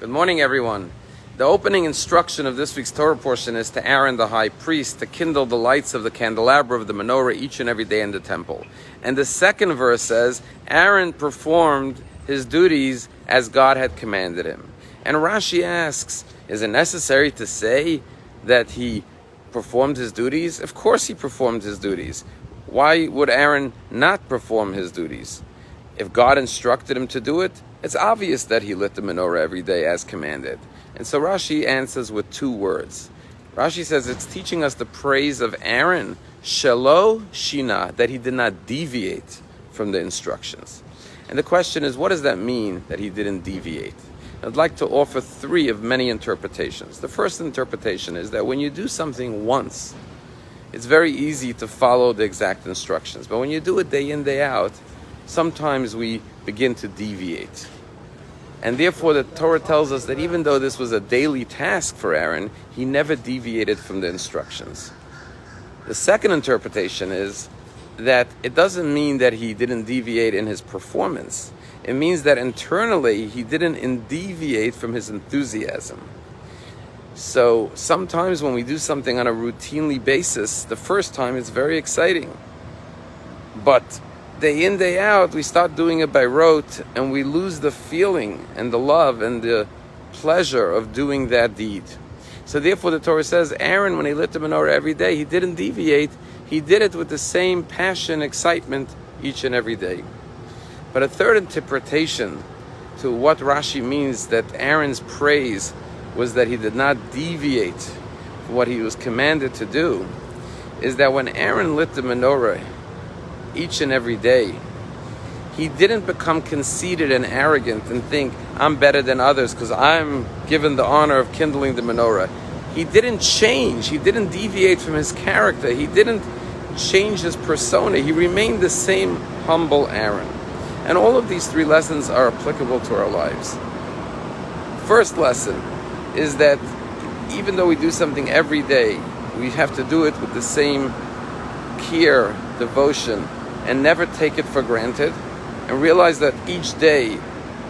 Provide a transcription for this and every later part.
Good morning, everyone. The opening instruction of this week's Torah portion is to Aaron the high priest to kindle the lights of the candelabra of the menorah each and every day in the temple. And the second verse says, Aaron performed his duties as God had commanded him. And Rashi asks, is it necessary to say that he performed his duties? Of course he performed his duties. Why would Aaron not perform his duties? If God instructed him to do it, it's obvious that he lit the menorah every day as commanded. And so Rashi answers with two words. Rashi says it's teaching us the praise of Aaron, Shelo Shina, that he did not deviate from the instructions. And the question is, what does that mean, that he didn't deviate? I'd like to offer three of many interpretations. The first interpretation is that when you do something once, it's very easy to follow the exact instructions. But when you do it day in, day out, sometimes we begin to deviate. And therefore the Torah tells us that even though this was a daily task for Aaron, he never deviated from the instructions. The second interpretation is that it doesn't mean that he didn't deviate in his performance. It means that internally he didn't deviate from his enthusiasm. So sometimes when we do something on a routinely basis, the first time it's very exciting. But day in, day out, we start doing it by rote, and we lose the feeling and the love and the pleasure of doing that deed. So therefore the Torah says, Aaron, when he lit the menorah every day, he didn't deviate. He did it with the same passion, excitement each and every day. But a third interpretation to what Rashi means that Aaron's praise was that he did not deviate from what he was commanded to do, is that when Aaron lit the menorah each and every day, he didn't become conceited and arrogant and think, I'm better than others because I'm given the honor of kindling the menorah. He didn't change. He didn't deviate from his character. He didn't change his persona. He remained the same humble Aaron. And all of these three lessons are applicable to our lives. First lesson is that even though we do something every day, we have to do it with the same care, devotion, and never take it for granted, and realize that each day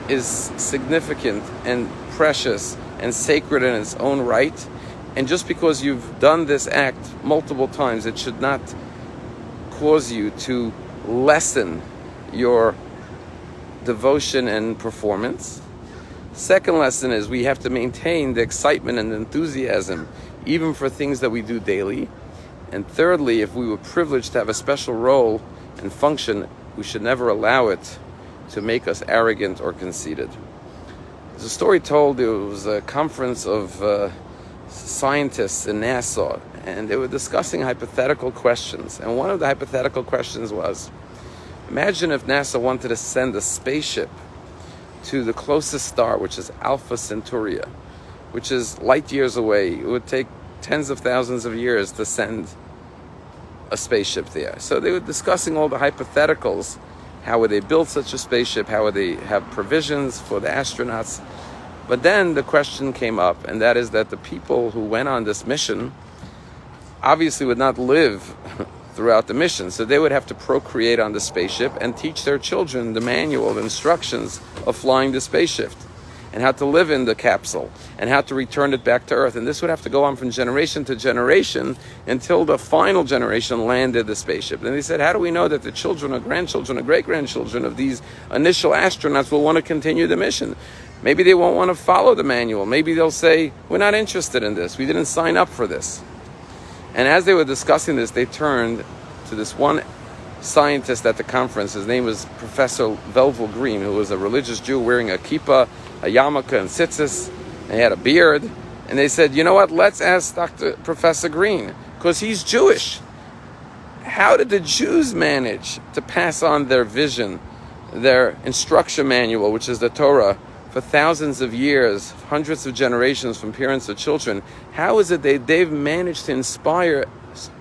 is significant and precious and sacred in its own right. And just because you've done this act multiple times, it should not cause you to lessen your devotion and performance. Second lesson is we have to maintain the excitement and enthusiasm even for things that we do daily. And thirdly, if we were privileged to have a special role and function, we should never allow it to make us arrogant or conceited. There's a story told. There was a conference of scientists in NASA, and they were discussing hypothetical questions. And one of the hypothetical questions was, imagine if NASA wanted to send a spaceship to the closest star, which is Alpha Centauri, which is light years away. It would take tens of thousands of years to send a spaceship there. So they were discussing all the hypotheticals. How would they build such a spaceship? How would they have provisions for the astronauts? But then the question came up, and that is that the people who went on this mission obviously would not live throughout the mission. So they would have to procreate on the spaceship and teach their children the manual, the instructions of flying the spaceship, and how to live in the capsule, and how to return it back to Earth. And this would have to go on from generation to generation until the final generation landed the spaceship. And they said, how do we know that the children or grandchildren or great-grandchildren of these initial astronauts will want to continue the mission? Maybe they won't want to follow the manual. Maybe they'll say, we're not interested in this. We didn't sign up for this. And as they were discussing this, they turned to this one scientist at the conference. His name was Professor Velvel Green, who was a religious Jew wearing a kippah, a yarmulke, and tzitzis, and he had a beard. And they said, you know what, let's ask Professor Green, because he's Jewish. How did the Jews manage to pass on their vision, their instruction manual, which is the Torah, for thousands of years, hundreds of generations from parents to children? How is it that they've managed to inspire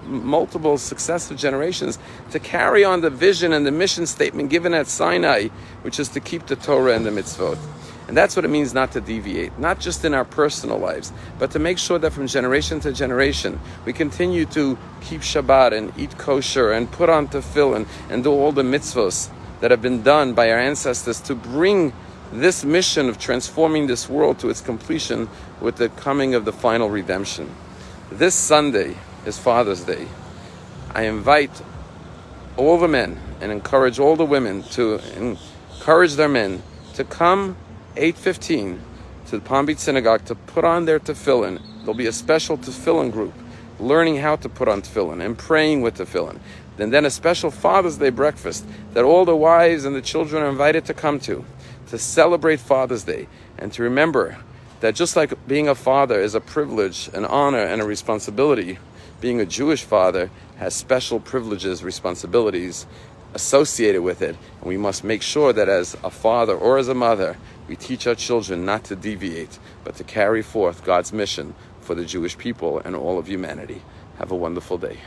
multiple successive generations to carry on the vision and the mission statement given at Sinai, which is to keep the Torah and the mitzvot? And that's what it means not to deviate, not just in our personal lives, but to make sure that from generation to generation, we continue to keep Shabbat and eat kosher and put on tefillin and do all the mitzvos that have been done by our ancestors to bring this mission of transforming this world to its completion with the coming of the final redemption. This Sunday is Father's Day. I invite all the men and encourage all the women to encourage their men to come 8:15 to the Palm Beach Synagogue to put on their tefillin. There'll be a special tefillin group learning how to put on tefillin and praying with tefillin. And then a special Father's Day breakfast that all the wives and the children are invited to come to celebrate Father's Day and to remember that just like being a father is a privilege, an honor, and a responsibility, being a Jewish father has special privileges, responsibilities associated with it. And we must make sure that as a father or as a mother, we teach our children not to deviate, but to carry forth God's mission for the Jewish people and all of humanity. Have a wonderful day.